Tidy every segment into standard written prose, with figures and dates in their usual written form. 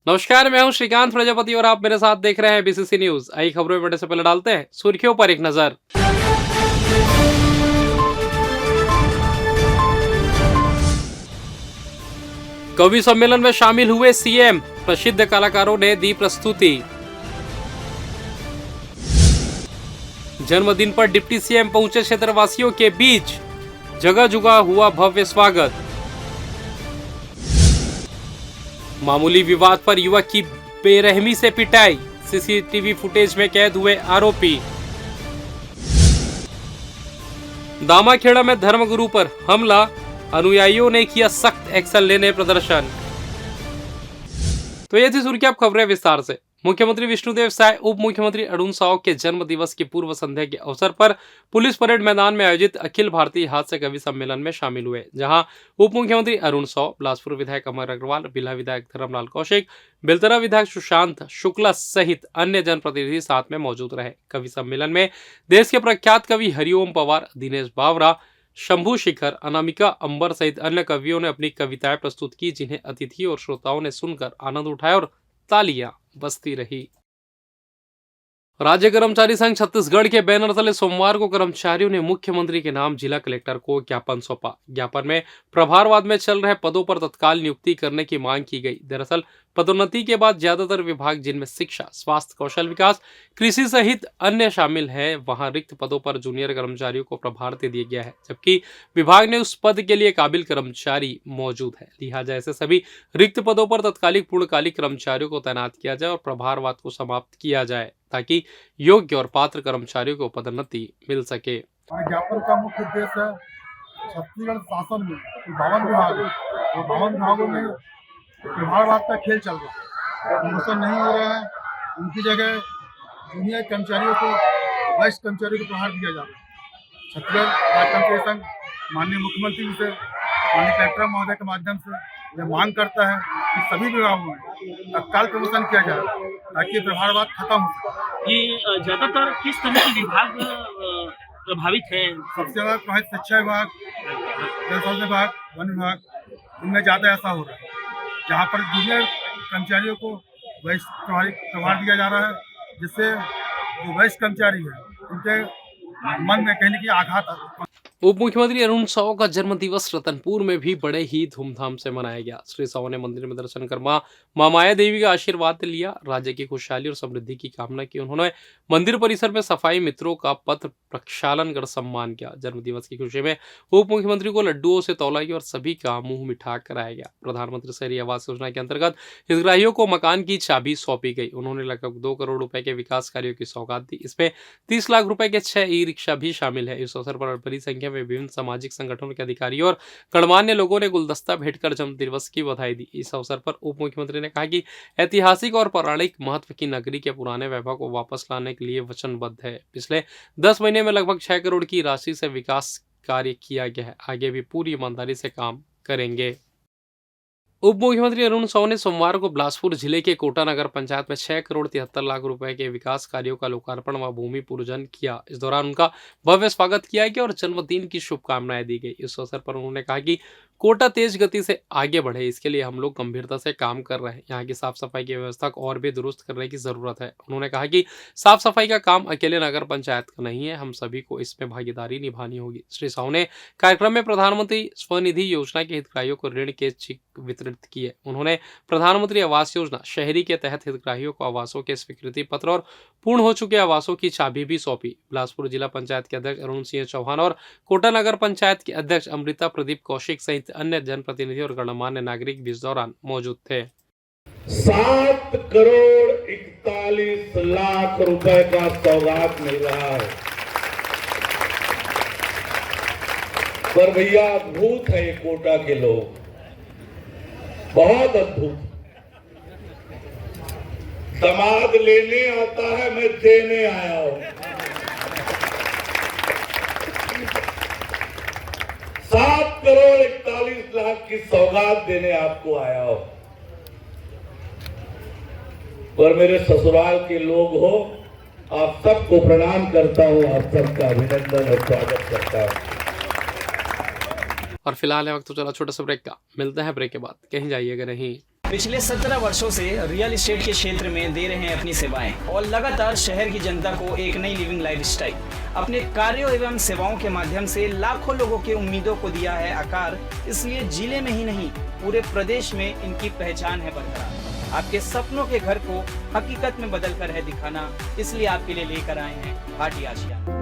नमस्कार, मैं हूं श्रीकांत प्रजापति और आप मेरे साथ देख रहे हैं बीसीसी न्यूज। आई खबरों में बढ़ने से पहले डालते हैं सुर्खियों पर एक नजर। कवि सम्मेलन में शामिल हुए सीएम, प्रसिद्ध कलाकारों ने दी प्रस्तुति। जन्मदिन पर डिप्टी सीएम पहुंचे क्षेत्रवासियों के बीच, जगह जगह हुआ भव्य स्वागत। मामूली विवाद पर युवक की बेरहमी से पिटाई, सीसीटीवी फुटेज में कैद हुए आरोपी। दामाखेड़ा में धर्मगुरु पर हमला, अनुयायियों ने किया सख्त एक्शन लेने प्रदर्शन। तो ये थी सुर्खियां, अब खबरें विस्तार से। मुख्यमंत्री विष्णुदेव साय, उप मुख्यमंत्री अरुण साव के जन्म दिवस की पूर्व संध्या के अवसर पर पुलिस परेड मैदान में आयोजित अखिल भारतीय हास्य कवि सम्मेलन में शामिल हुए, जहां उप मुख्यमंत्री अरुण साव, बिलासपुर विधायक अमर अग्रवाल, बिल्हा विधायक धर्मलाल कौशिक, बेलतरा विधायक सुशांत शुक्ला सहित अन्य जनप्रतिनिधि साथ में मौजूद रहे। कवि सम्मेलन में देश के प्रख्यात कवि हरिओम पवार, दिनेश बावरा, शंभू शिखर, अनामिका अंबर सहित अन्य कवियों ने अपनी कविताएं प्रस्तुत की, जिन्हें अतिथि और श्रोताओं ने सुनकर आनंद उठाया और तालियां बजती रही। राज्य कर्मचारी संघ छत्तीसगढ़ के बैनर तले सोमवार को कर्मचारियों ने मुख्यमंत्री के नाम जिला कलेक्टर को ज्ञापन सौंपा। ज्ञापन में प्रभारवाद में चल रहे पदों पर तत्काल नियुक्ति करने की मांग की गई। दरअसल पदोन्नति के बाद ज्यादातर विभाग, जिनमें शिक्षा, स्वास्थ्य, कौशल विकास, कृषि सहित अन्य शामिल है, वहां रिक्त पदों पर जूनियर कर्मचारियों को प्रभार दे दिया गया है, जबकि विभाग ने उस पद के लिए काबिल कर्मचारी मौजूद है। लिहाजा ऐसे सभी रिक्त पदों पर तत्कालिक पूर्णकालिक कर्मचारियों को तैनात किया जाए और प्रभारवाद को समाप्त किया जाए, ताकि योग्य और पात्र कर्मचारियों को पदोन्नति मिल सके। ज्ञापन का मुख्य उद्देश्य है छत्तीसगढ़ शासन में 52 विभाग है और 52 विभागों में प्रभारवाद का खेल चल रहा है, प्रमोशन नहीं हो रहा है। उनकी जगह जूनियर कर्मचारियों को, वरिष्ठ कर्मचारियों को प्रभार दिया जा रहा है। छत्तीसगढ़ राज्य कर्मचारी संघ माननीय मुख्यमंत्री जी से, माननीय कलेक्टर महोदय के माध्यम से यह मांग करता है कि सभी विभागों में तत्काल प्रमोशन किया जाए, ताकि प्रभारवाद खत्म हो सके। ये ज्यादातर किस तरह के विभाग प्रभावित है? सबसे ज्यादा प्रभावित शिक्षा विभाग, जल संसाधन विभाग, वन विभाग, इनमें ज्यादा ऐसा हो रहा है, जहाँ पर जूनियर कर्मचारियों को वरिष्ठ प्रभार दिया जा रहा है, जिससे जो वरिष्ठ कर्मचारी है उनके मन में कहने की आघात। उप मुख्यमंत्री अरुण साव का जन्म दिवस रतनपुर में भी बड़े ही धूमधाम से मनाया गया। श्री साव ने मंदिर में दर्शन कर मां माया देवी का आशीर्वाद लिया, राज्य की खुशहाली और समृद्धि की कामना की। उन्होंने मंदिर परिसर में सफाई मित्रों का पथ प्रक्षालन कर सम्मान किया। जन्म दिवस की खुशी में उप मुख्यमंत्री को लड्डुओं से तौला गया और सभी का मुंह मिठा कराया गया। प्रधानमंत्री शहरी आवास योजना के अंतर्गत हितग्राहियों को मकान की चाबी सौंपी गई। उन्होंने लगभग 2 करोड़ रुपए के विकास कार्यों की सौगात दी। इसमें 30 लाख रुपए के 6 ई रिक्शा भी शामिल है। इस अवसर पर बड़ी संख्या में विभिन्न सामाजिक संगठनों के अधिकारियों और गणमान्य लोगों ने गुलदस्ता भेंटकर जन्म दिवस की बधाई दी। इस अवसर पर उप मुख्यमंत्री ने कहा कि ऐतिहासिक और पौराणिक महत्व की नगरी के पुराने वैभव को वापस लाने के लिए वचनबद्ध है। पिछले 10 महीने में लगभग 6 करोड़ की राशि से विकास कार्य किया गया है। आगे भी पूरी ईमानदारी से काम करेंगे। उप मुख्यमंत्री अरुण साव ने सोमवार को बिलासपुर जिले के कोटा नगर पंचायत में 6 करोड़ 73 लाख रुपए के विकास कार्यों का लोकार्पण व भूमि पूजन किया। इस दौरान उनका भव्य स्वागत किया गया और जन्मदिन की शुभकामनाएं दी गई। इस अवसर पर उन्होंने कहा कि कोटा तेज गति से आगे बढ़े, इसके लिए हम लोग गंभीरता से काम कर रहे हैं। यहाँ की साफ सफाई की व्यवस्था को और भी दुरुस्त करने की जरूरत है। उन्होंने कहा कि साफ सफाई का काम अकेले नगर पंचायत का नहीं है, हम सभी को इसमें भागीदारी निभानी होगी। श्री साव ने कार्यक्रम में प्रधानमंत्री स्वनिधि योजना के हितग्राहियों को ऋण के चेक वितरित किए। उन्होंने प्रधानमंत्री आवास योजना शहरी के तहत हितग्राहियों को आवासों के स्वीकृति पत्र और पूर्ण हो चुके आवासों की चाबी भी सौंपी। बिलासपुर जिला पंचायत के अध्यक्ष अरुण सिंह चौहान और कोटा नगर पंचायत के अध्यक्ष अमृता प्रदीप कौशिक सहित अन्य जनप्रतिनिधि और गणमान्य नागरिक भी इस दौरान मौजूद थे। 7 करोड़ 41 लाख रुपए का सौगात मिल रहा है। पर भैया अद्भुत है ये कोटा के लोग, बहुत अद्भुत। दामाद लेने आता है, मैं देने आया हूं। 7 करोड़ 41 लाख की सौगात देने आपको आया हूं। और मेरे ससुराल के लोग हो, आप सबको प्रणाम करता हूँ, आप सबका अभिनंदन और स्वागत करता हूँ। और फिलहाल है वक्त तो चला छोटा सा ब्रेक का, मिलते हैं ब्रेक के बाद, कहीं जाइएगा नहीं। पिछले 17 वर्षों से रियल एस्टेट के क्षेत्र में दे रहे हैं अपनी सेवाएं और लगातार शहर की जनता को एक नई लिविंग लाइफस्टाइल। अपने कार्यों एवं सेवाओं के माध्यम से लाखों लोगों की उम्मीदों को दिया है आकार, इसलिए जिले में ही नहीं पूरे प्रदेश में इनकी पहचान है बरकरार। आपके सपनों के घर को हकीकत में बदल कर है दिखाना, इसलिए आपके लिए लेकर आए हैं भाटी आशिया।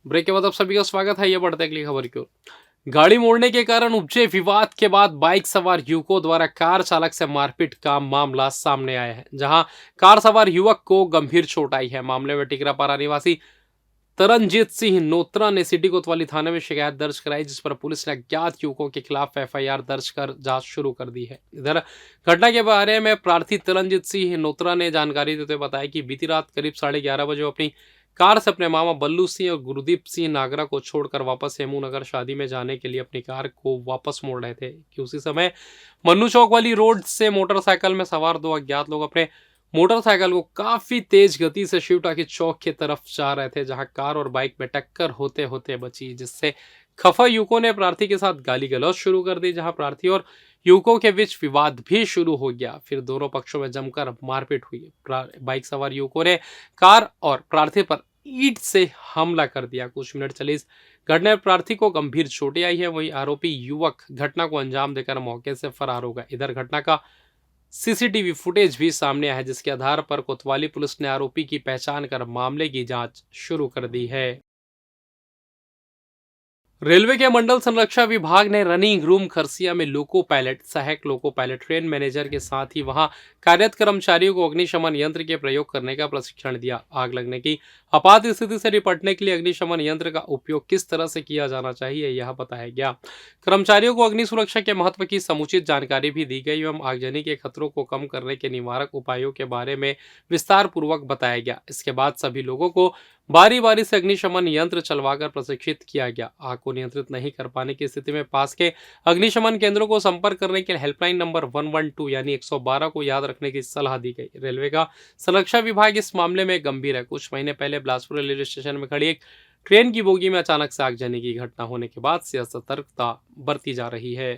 ब्रेक के बाद आप सभी का स्वागत है। ये बढ़ते अगली खबर की ओर। गाड़ी मोड़ने के कारण उपजे विवाद के बाद बाइक सवार युवकों द्वारा कार चालक से मारपीट का मामला सामने आया है, जहां कार सवार युवक को गंभीर चोट आई है। मामले में टिकरापारा निवासी तरनजीत सिंह नोत्रा ने सिटी कोतवाली थाने में शिकायत दर्ज कराई, जिस पर पुलिस ने अज्ञात युवकों के खिलाफ एफआईआर दर्ज कर जांच शुरू कर दी है। इधर घटना के बारे में प्रार्थी तरनजीत सिंह नोत्रा ने जानकारी देते हुए बताया कि बीती रात करीब 11:30 बजे वो अपनी कार से अपने मामा बल्लू सिंह और गुरुदीप सिंह नागरा को छोड़कर वापस हेमू नगर शादी में जाने के लिए अपनी कार को वापस मोड़ रहे थे कि उसी समय मन्नू चौक वाली रोड से मोटरसाइकिल में सवार दो अज्ञात लोग अपने मोटरसाइकिल को काफी तेज गति से शिव टाकी चौक की तरफ जा रहे थे, जहां कार और बाइक में टक्कर होते होते बची, जिससे खफा युवकों ने प्रार्थी के साथ गाली गलौज शुरू कर दी। जहां प्रार्थी और युवकों के बीच विवाद भी शुरू हो गया। फिर दोनों पक्षों में जमकर मारपीट हुई। बाइक सवार युवकों ने कार और प्रार्थी पर ईंट से हमला कर दिया। कुछ मिनट चली इस घटना में प्रार्थी को गंभीर चोटें आई है। वहीं आरोपी युवक घटना को अंजाम देकर मौके से फरार हो गया। इधर घटना का सीसीटीवी फुटेज भी सामने आया है, जिसके आधार पर कोतवाली पुलिस ने आरोपी की पहचान कर मामले की जांच शुरू कर दी है। रेलवे के मंडल संरक्षा विभाग ने रनिंग रूम खरसिया में लोको पायलट, सहायक लोको पायलट, ट्रेन मैनेजर के साथ ही वहां कार्यरत कर्मचारियों को अग्निशमन यंत्र के प्रयोग करने का प्रशिक्षण दिया। आग लगने की आपात स्थिति से निपटने के लिए अग्निशमन यंत्र का उपयोग किस तरह से किया जाना चाहिए, यह बताया गया। कर्मचारियों को अग्नि सुरक्षा के महत्व की समुचित जानकारी भी दी गई एवं आगजनी के खतरों को कम करने के निवारक उपायों के बारे में विस्तार पूर्वक बताया गया। इसके बाद सभी लोगों को बारी बारी से अग्निशमन यंत्र चलवाकर प्रशिक्षित किया गया। आग को नियंत्रित नहीं कर पाने की स्थिति में पास के अग्निशमन केंद्रों को संपर्क करने के लिए हेल्पलाइन नंबर 112 यानी 112 को याद रखने की सलाह दी गई। रेलवे का संरक्षा विभाग इस मामले में गंभीर है। कुछ महीने पहले बिलासपुर रेलवे स्टेशन में खड़ी एक ट्रेन की बोगी में अचानक से आगजनी की घटना होने के बाद से सतर्कता बरती जा रही है।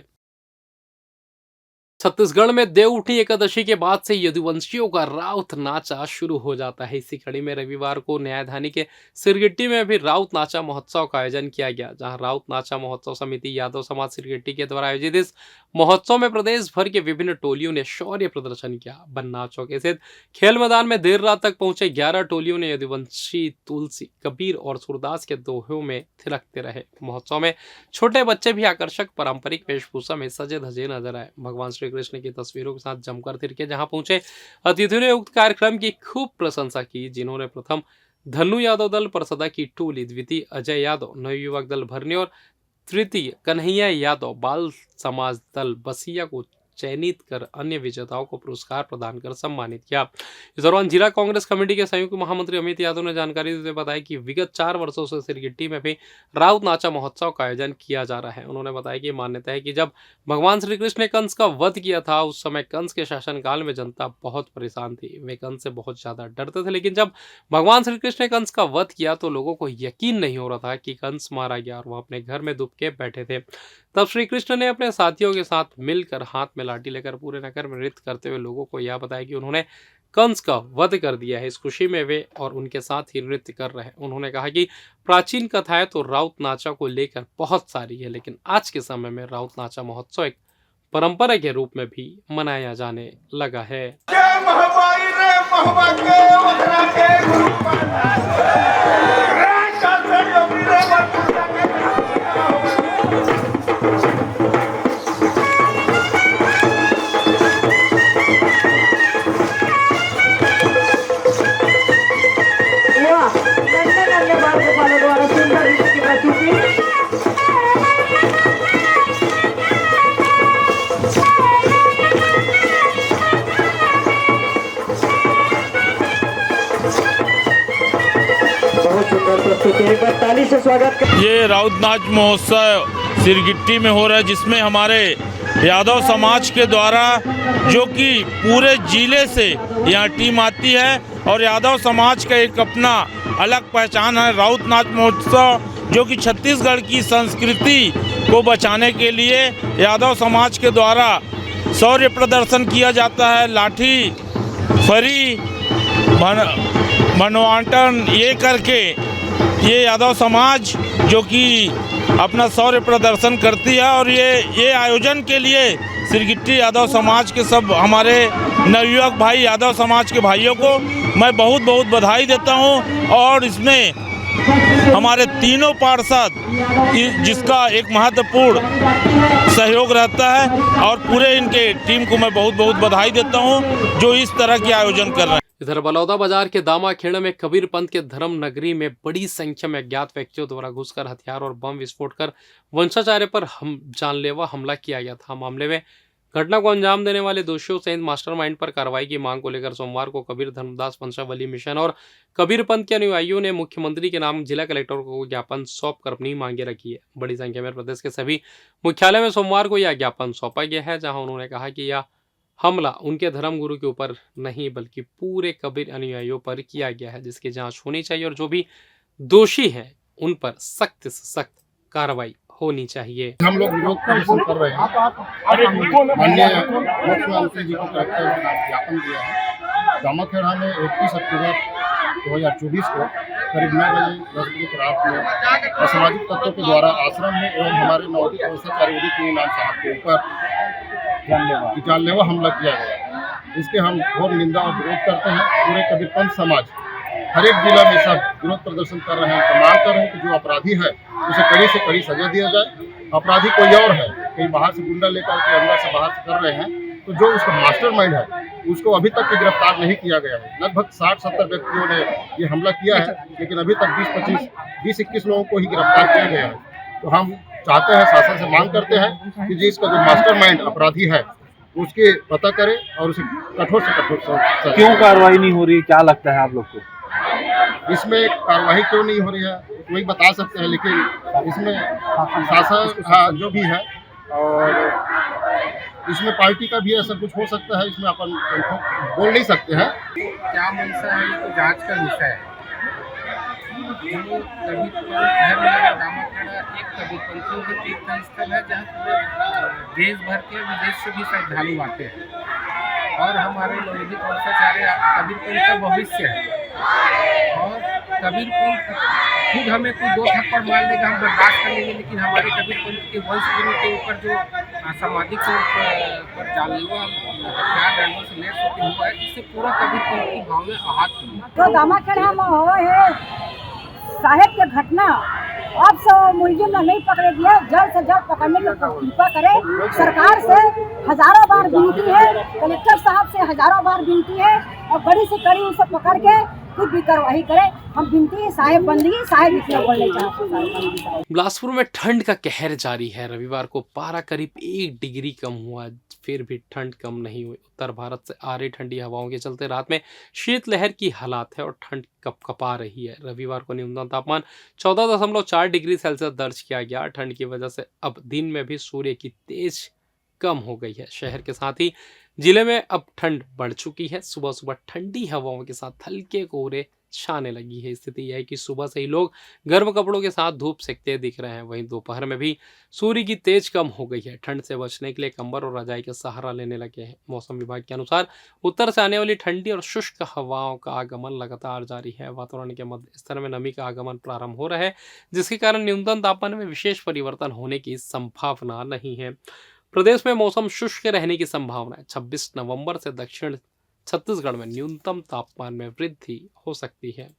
छत्तीसगढ़ में देवउठी एकादशी के बाद से यदुवंशियों का राउत नाचा शुरू हो जाता है। इसी कड़ी में रविवार को न्यायधानी के सिरगिट्टी में भी राउत नाचा महोत्सव का आयोजन किया गया, जहां राउत नाचा महोत्सव समिति यादव समाज सिरगिट्टी के द्वारा आयोजित इस महोत्सव में प्रदेश भर के विभिन्न टोलियों ने शौर्य प्रदर्शन किया। बन्ना चौक स्थित खेल मैदान में देर रात तक पहुंचे 11 टोलियों ने यदुवंशी, तुलसी, कबीर और सूरदास के दोहों में थिरकते रहे। महोत्सव में छोटे बच्चे भी आकर्षक पारंपरिक वेशभूषा में सजे धजे नजर आए। भगवान श्री कृष्ण की तस्वीरों के साथ जमकर थिरके। जहां पहुंचे अतिथियों ने उक्त कार्यक्रम की खूब प्रशंसा की, जिन्होंने प्रथम धनु यादव दल परसदा की टोली, द्वितीय अजय यादव नवयुवक दल भरनी और तृतीय कन्हैया यादव बाल समाज दल बसिया को चयनित कर अन्य विजेताओं को पुरस्कार प्रदान कर सम्मानित किया। इस दौरान जिला कांग्रेस कमेटी के संयुक्त महामंत्री अमित यादव ने जानकारी देते हुए बताया कि विगत 4 वर्षों से सिरगिट्टी में भी राउत नाचा महोत्सव का आयोजन किया जा रहा है। उन्होंने बताया कि मान्यता है कि जब भगवान श्री कृष्ण ने कंस का वध किया था, उस समय कंस के शासनकाल में जनता बहुत परेशान थी। वे कंस से बहुत ज्यादा डरते थे, लेकिन जब भगवान श्री कृष्ण ने कंस का वध किया तो लोगों को यकीन नहीं हो रहा था कि कंस मारा गया और वह अपने घर में दुबके बैठे थे। तब श्री कृष्ण ने अपने साथियों के साथ मिलकर हाथ में लाठी लेकर पूरे नगर में नृत्य करते हुए लोगों को यह बताया कि उन्होंने कंस का वध कर दिया है। इस खुशी में वे और उनके साथ ही नृत्य कर रहे हैं। उन्होंने कहा कि प्राचीन कथाएं तो राउत नाचा को लेकर बहुत सारी है, लेकिन आज के समय में राउत नाचा महोत्सव एक परंपरा के रूप में भी मनाया जाने लगा है। ये राउत नाच महोत्सव सिरगिट्टी में हो रहा है, जिसमें हमारे यादव समाज के द्वारा, जो कि पूरे जिले से यहाँ टीम आती है और यादव समाज का एक अपना अलग पहचान है। राउत नाच महोत्सव जो कि छत्तीसगढ़ की संस्कृति को बचाने के लिए यादव समाज के द्वारा शौर्य प्रदर्शन किया जाता है। लाठी, फरी, मनवांटन ये करके ये यादव समाज जो कि अपना शौर्य प्रदर्शन करती है। और ये आयोजन के लिए सिरगिट्टी यादव समाज के सब हमारे नवयुवक भाई यादव समाज के भाइयों को मैं बहुत बहुत बधाई देता हूं। और इसमें हमारे तीनों पार्षद जिसका एक महत्वपूर्ण सहयोग रहता है, और पूरे इनके टीम को मैं बहुत बहुत बधाई देता हूं जो इस तरह के आयोजन कर रहे हैं। इधर बलौदा बाजार के दामाखेड़ा में कबीर पंथ के धर्म नगरी में बड़ी संख्या में अज्ञात व्यक्तियों द्वारा घुसकर हथियार और बम विस्फोट कर वंशाचार्य पर जानलेवा हमला किया गया था। मामले में घटना को अंजाम देने वाले दोषियों सहित मास्टरमाइंड पर कार्रवाई की मांग को लेकर सोमवार को कबीर धर्मदास वंशावली मिशन और कबीर पंथ के अनुयायियों ने मुख्यमंत्री के नाम जिला कलेक्टर को ज्ञापन सौंप कर अपनी मांगे रखी है। बड़ी संख्या में प्रदेश के सभी मुख्यालय में सोमवार को यह ज्ञापन सौंपा गया है, जहां उन्होंने कहा कि यह हमला उनके धर्मगुरु के ऊपर नहीं बल्कि पूरे कबीर अनुयायियों पर किया गया है, जिसकी जांच होनी चाहिए और जो भी दोषी हैं उन पर सख्त से सख्त कार्रवाई होनी चाहिए। हम लोग विरोध प्रदर्शन कर रहे हैं। माननीय मुख्यमंत्री जी को ज्ञापन दिया है। दामाखेड़ा में 31 अक्टूबर 2024 को करीब 9 बजे 10 बजे के रात में असामाजिक तत्वों के द्वारा आश्रम में एवं हमारे नवोदित वंशाचार्य उदित नाम साहब के ऊपर जानलेवा हमला किया गया। इसके हम घोर निंदा और विरोध करते हैं। पूरे कबीर पंथ समाज हर एक जिला में सब विरोध प्रदर्शन कर रहे हैं। तो मांग कर रहे हैं कि जो अपराधी है उसे कड़ी से कड़ी सजा दिया जाए। अपराधी कोई और है, कहीं बाहर से गुंडा लेकर के अंदर से बाहर से कर रहे हैं, तो जो उसका मास्टरमाइंड है उसको अभी तक गिरफ्तार नहीं किया गया है। लगभग 60-70 व्यक्तियों ने ये हमला किया है, लेकिन अभी तक 20-21 लोगों को ही गिरफ्तार किया गया है। तो हम चाहते हैं, शासन से मांग करते हैं कि जिसका जो मास्टरमाइंड अपराधी है उसके पता करे और उसे कठोर से कठोर सजा। क्यों कार्रवाई नहीं हो रही, क्या लगता है आप लोग को? इसमें कार्रवाई क्यों नहीं हो रही है वही बता सकते हैं, लेकिन इसमें शासन जो भी है और इसमें पार्टी का भी ऐसा कुछ हो सकता है, इसमें अपन बोल नहीं सकते हैं। क्या मंशा है, ये तो जांच का विषय है। जो कबीरपंथ दामाखेड़ा एक कबीरपंथियों का तीर्थ स्थल है जहाँ पूरे देश भर के विदेश से भी श्रद्धालु आते हैं और हमारे नवोदित वंशाचार्य कबीरपंथ का भविष्य है। और कबीरपंथ खुद हमें कोई 2 थप्पड़ मार देगा हम बर्दाश्त कर लेंगे, लेकिन हमारे कबीरपंथ के वंश गुरु के ऊपर जो सामाजिक तौर पर जानलेवा हथियार डंडों से लैस होते हुआ है, जिससे पूरा कबीरपंथ की भावना आहत हुई। तो दामाखेड़ा में हो है साहेब के घटना अब से मुलजिम नहीं पकड़े दिया, जल्द से जल्द पकड़ने की कृपा करे। सरकार से हजारों बार विनती है, कलेक्टर साहब से हजारों बार विनती है और कड़ी से कड़ी उसे पकड़ के कुछ भी कार्रवाई करे। हम विनती है साहेब बंदी साहेब इसमें बोलने चाहते। बिलासपुर में ठंड का कहर जारी है। रविवार को पारा करीब 1 डिग्री कम हुआ, फिर भी ठंड कम नहीं हुई। उत्तर भारत से आ रही ठंडी हवाओं के चलते रात में शीतलहर की हालात है और ठंड कपकपा रही है। रविवार को न्यूनतम तापमान 14.4 डिग्री सेल्सियस दर्ज किया गया। ठंड की वजह से अब दिन में भी सूर्य की तेज कम हो गई है। शहर के साथ ही जिले में अब ठंड बढ़ चुकी है। सुबह सुबह ठंडी हवाओं के साथ हल्के कोहरे छाने लगी है। स्थिति यह है कि सुबह से ही लोग गर्म कपड़ों के साथ धूप सेकते दिख रहे हैं। वहीं दोपहर में भी सूर्य की तेज कम हो गई है। ठंड से बचने के लिए कंबल और रजाई का सहारा लेने लगे हैं। मौसम विभाग के अनुसार उत्तर से आने वाली ठंडी और शुष्क हवाओं का आगमन लगातार जारी है। वातावरण के मध्य स्तर में नमी का आगमन प्रारंभ हो रहा है, जिसके कारण न्यूनतम तापमान में विशेष परिवर्तन होने की संभावना नहीं है। प्रदेश में मौसम शुष्क रहने की संभावना है। 26 नवंबर से दक्षिण छत्तीसगढ़ में न्यूनतम तापमान में वृद्धि हो सकती है।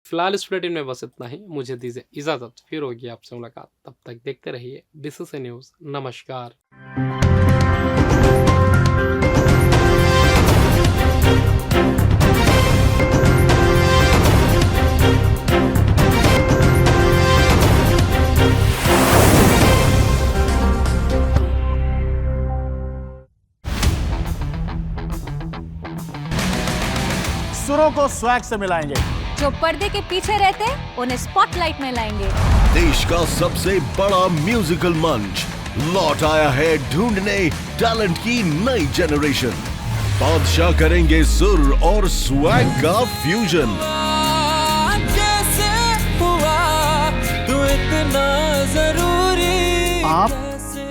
फिलहाल इस बुलेटिन में बस इतना ही। मुझे दीजिए इजाजत, फिर होगी आपसे मुलाकात। तब तक देखते रहिए बीसीसी न्यूज। नमस्कार। सुरों को स्वैग से मिलाएंगे, जो पर्दे के पीछे रहते उन्हें स्पॉटलाइट में लाएंगे। देश का सबसे बड़ा म्यूजिकल मंच लौट आया है ढूंढने टैलेंट की नई जनरेशन। बादशाह करेंगे सुर और स्वैग का फ्यूजन। कैसे हुआ तू इतना जरूरी। आप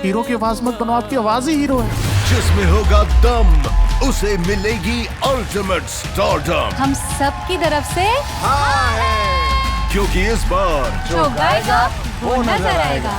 हीरो की आवाज मत बनो, आपकी आवाज ही हीरो है। जिसमें होगा दम उसे मिलेगी अल्टीमेट स्टारडम। हम सब की तरफ से हाँ है, क्योंकि इस बार जो गाएगा वो नजर आएगा।